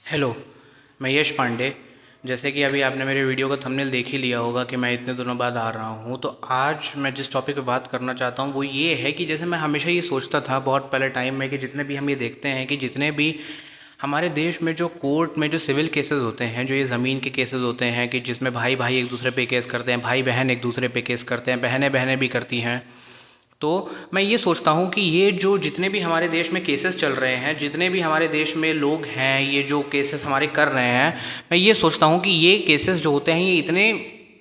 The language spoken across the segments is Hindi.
हेलो, मैं यश पांडे। जैसे कि अभी आपने मेरे वीडियो का थंबनेल देख ही लिया होगा कि मैं इतने दिनों बाद आ रहा हूँ। तो आज मैं जिस टॉपिक पे बात करना चाहता हूँ वो ये है कि जैसे मैं हमेशा ये सोचता था बहुत पहले टाइम में कि जितने भी हम ये देखते हैं कि जितने भी हमारे देश में जो कोर्ट में जो सिविल केसेस होते हैं, जो ये ज़मीन के केसेस होते हैं कि जिसमें भाई भाई एक दूसरे पे केस करते हैं, भाई बहन एक दूसरे पे केस करते हैं, बहनें बहनें भी करती हैं। तो मैं ये सोचता हूँ कि ये जो जितने भी हमारे देश में केसेस चल रहे हैं, जितने भी हमारे देश में लोग हैं, ये जो केसेस हमारे कर रहे हैं, मैं ये सोचता हूँ कि ये केसेस जो होते हैं ये इतने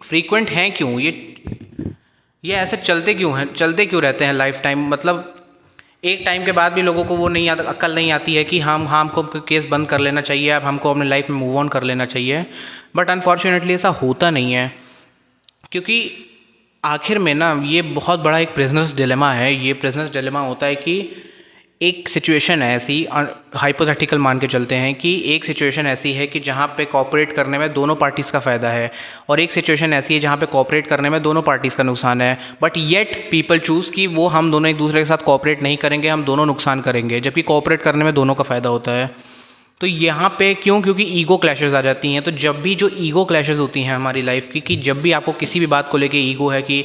फ्रीक्वेंट हैं क्यों, ये ऐसे चलते क्यों हैं, चलते क्यों रहते हैं लाइफ टाइम। मतलब एक टाइम के बाद भी लोगों को वो नहीं आता, अक्ल नहीं आती है कि हमको केस बंद कर लेना चाहिए, अब हमको अपने लाइफ में मूव ऑन कर लेना चाहिए। बट अनफॉर्चुनेटली ऐसा होता नहीं है, क्योंकि आखिर में ना ये बहुत बड़ा एक प्रिजनर्स डिलेमा है। ये प्रिजनर्स डिलेमा होता है कि एक सिचुएशन है ऐसी, हाइपोथेटिकल मान के चलते हैं कि एक सिचुएशन ऐसी है कि जहाँ पे कोऑपरेट करने में दोनों पार्टीज़ का फ़ायदा है, और एक सिचुएशन ऐसी है जहाँ पे कोऑपरेट करने में दोनों पार्टीज़ का नुकसान है। बट येट पीपल चूज़ कि वो हम दोनों एक दूसरे के साथ कोऑपरेट नहीं करेंगे, हम दोनों नुकसान करेंगे, जबकि कोऑपरेट करने में दोनों का फ़ायदा होता है। तो यहाँ पे क्यों? क्योंकि ईगो क्लैशेस आ जाती हैं। तो जब भी जो ईगो क्लैशेस होती हैं हमारी लाइफ की, कि जब भी आपको किसी भी बात को लेके ईगो है कि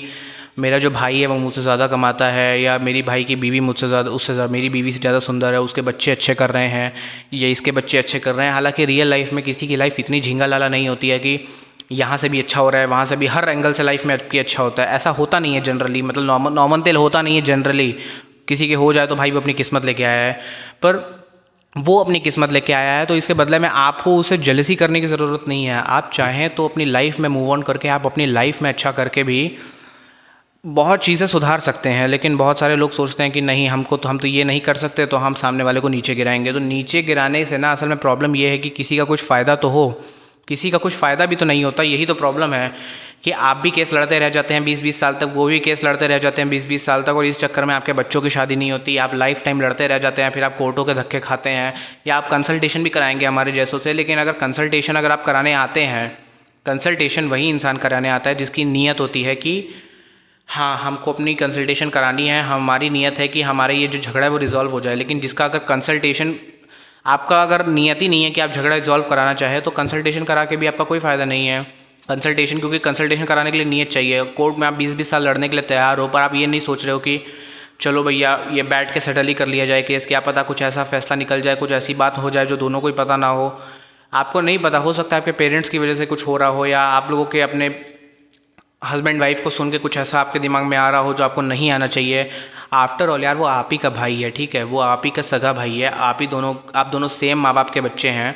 मेरा जो भाई है वो मुझसे ज़्यादा कमाता है, या मेरी भाई की बीवी मुझसे ज़्यादा, उससे ज़्यादा मेरी बीवी से ज़्यादा सुंदर है, उसके बच्चे अच्छे कर रहे हैं, या इसके बच्चे अच्छे कर रहे हैं। हालांकि रियल लाइफ में किसी की लाइफ इतनी झींगा लाला नहीं होती है कि यहाँ से भी अच्छा हो रहा है, वहाँ से भी, हर एंगल से लाइफ में आपकी अच्छा होता है, ऐसा होता नहीं है जनरली। मतलब नॉर्मल तेल होता नहीं है जनरली। किसी के हो जाए तो भाई वो अपनी किस्मत लेके आया है, पर वो अपनी किस्मत लेके आया है, तो इसके बदले में आपको उसे जेलसी करने की ज़रूरत नहीं है। आप चाहें तो अपनी लाइफ में मूव ऑन करके आप अपनी लाइफ में अच्छा करके भी बहुत चीज़ें सुधार सकते हैं। लेकिन बहुत सारे लोग सोचते हैं कि नहीं, हम तो ये नहीं कर सकते, तो हम सामने वाले को नीचे गिराएंगे। तो नीचे गिराने से ना असल में प्रॉब्लम ये है कि किसी का कुछ फ़ायदा तो हो, किसी का कुछ फ़ायदा भी तो नहीं होता। यही तो प्रॉब्लम है कि आप भी केस लड़ते रह जाते हैं 20-20 साल तक, वो भी केस लड़ते रह जाते हैं 20-20 साल तक, और इस चक्कर में आपके बच्चों की शादी नहीं होती। आप लाइफ टाइम लड़ते रह जाते हैं, फिर आप कोर्टों के धक्के खाते हैं, या आप कंसल्टेशन भी कराएंगे हमारे जैसों से। लेकिन अगर कंसल्टेशन अगर आप कराने आते हैं, कंसल्टेशन वही इंसान कराने आता है जिसकी नीयत होती है कि हाँ, हमको अपनी कंसल्टेशन करानी है, हमारी नीयत है कि हमारे ये जो झगड़ा है वो रिज़ॉल्व हो जाए। लेकिन जिसका अगर कंसल्टेशन, आपका अगर नीयत ही नहीं है कि आप झगड़ा रिजॉल्व कराना चाहें, तो कंसल्टेशन करा के भी आपका कोई फ़ायदा नहीं है। कंसल्टेशन, क्योंकि कंसल्टेशन कराने के लिए नीयत चाहिए। कोर्ट में आप 20-20 साल लड़ने के लिए तैयार हो, पर आप ये नहीं सोच रहे हो कि चलो भैया ये बैठ के सेटल ही कर लिया जाए केस, क्या पता कुछ ऐसा फैसला निकल जाए, कुछ ऐसी बात हो जाए जो दोनों को ही पता ना हो। आपको नहीं पता, हो सकता है आपके पेरेंट्स की वजह से कुछ हो रहा हो, या आप लोगों के अपने हस्बैंड वाइफ को सुन के कुछ ऐसा आपके दिमाग में आ रहा हो जो आपको नहीं आना चाहिए। आफ्टर ऑल यार, वो आप ही का भाई है, ठीक है, वो आप ही का सगा भाई है, आप दोनों सेम माँ बाप के बच्चे हैं।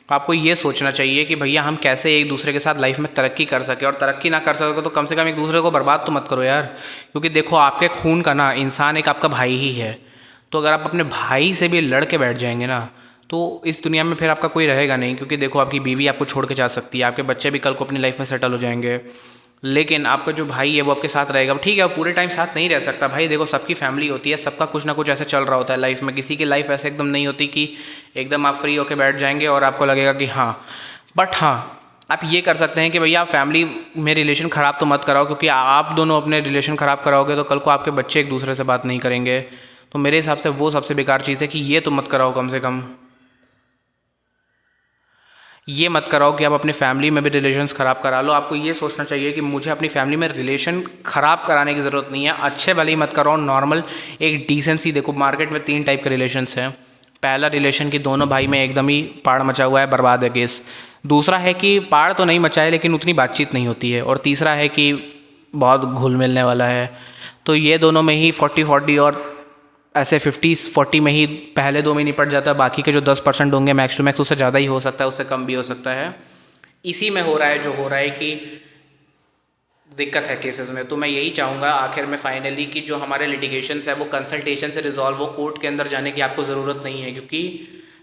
तो आपको ये सोचना चाहिए कि भैया हम कैसे एक दूसरे के साथ लाइफ में तरक्की कर सके, और तरक्की ना कर सके तो कम से कम एक दूसरे को बर्बाद तो मत करो यार। क्योंकि देखो, आपके खून का ना इंसान एक आपका भाई ही है। तो अगर आप अपने भाई से भी लड़ के बैठ जाएंगे ना, तो इस दुनिया में फिर आपका कोई रहेगा नहीं। क्योंकि देखो, आपकी बीवी आपको छोड़ के जा सकती है, आपके बच्चे भी कल को अपनी लाइफ में सेटल हो जाएंगे, लेकिन आपका जो भाई है वो आपके साथ रहेगा। ठीक है, वो पूरे टाइम साथ नहीं रह सकता भाई, देखो सबकी फैमिली होती है, सबका कुछ ना कुछ ऐसे चल रहा होता है लाइफ में। किसी की लाइफ ऐसे एकदम नहीं होती कि एकदम आप फ्री होकर बैठ जाएंगे और आपको लगेगा कि हाँ। बट हाँ, आप ये कर सकते हैं कि भैया आप फैमिली में रिलेशन ख़राब तो मत कराओ, क्योंकि आप दोनों अपने रिलेशन ख़राब कराओगे तो कल को आपके बच्चे एक दूसरे से बात नहीं करेंगे। तो मेरे हिसाब से वो सबसे बेकार चीज़ है कि ये तो मत कराओ, कम से कम ये मत कराओ कि आप अपनी फैमिली में भी रिलेशंस ख़राब करा लो। आपको ये सोचना चाहिए कि मुझे अपनी फैमिली में रिलेशन ख़राब कराने की ज़रूरत नहीं है। अच्छे वाले ही मत कराओ, नॉर्मल एक डिसेंसी। देखो, मार्केट में 3 टाइप के रिलेशंस हैं। पहला रिलेशन कि दोनों भाई में एकदम ही पाड़ मचा हुआ है, बर्बाद है केस। दूसरा है कि पाड़ तो नहीं मचा है लेकिन उतनी बातचीत नहीं होती है। और तीसरा है कि बहुत घुल मिलने वाला है। तो ये दोनों में ही 40-40 और ऐसे 50-40 में ही पहले 2 में निपट जाता है। बाकी के जो 10% होंगे मैक्स टू मैक्स, उससे ज़्यादा ही हो सकता है, उससे कम भी हो सकता है। इसी में हो रहा है जो हो रहा है कि दिक्कत है केसेस में। तो मैं यही चाहूँगा आखिर में फाइनली कि जो हमारे लिटिगेशंस है वो कंसल्टेशन से रिजॉल्व हो, कोर्ट के अंदर जाने की आपको ज़रूरत नहीं है। क्योंकि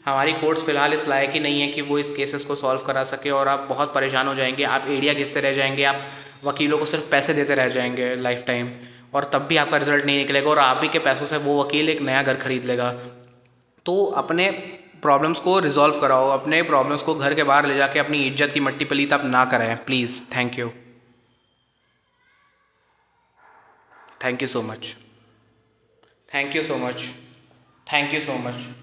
हमारी कोर्ट्स फ़िलहाल इस लायक ही नहीं है कि वो इस केसेस को सॉल्व करा सके, और आप बहुत परेशान हो जाएंगे, आप एड़ियाँ घिसते रह जाएंगे, आप वकीलों को सिर्फ पैसे देते रह जाएंगे लाइफ टाइम, और तब भी आपका रिजल्ट नहीं निकलेगा, और आप ही के पैसों से वो वकील एक नया घर खरीद लेगा। तो अपने प्रॉब्लम्स को रिजॉल्व कराओ, अपने प्रॉब्लम्स को घर के बाहर ले जाके अपनी इज्जत की मट्टी पलीत आप ना कराएं, please. Thank you, thank you so much, thank you so much, thank you so much.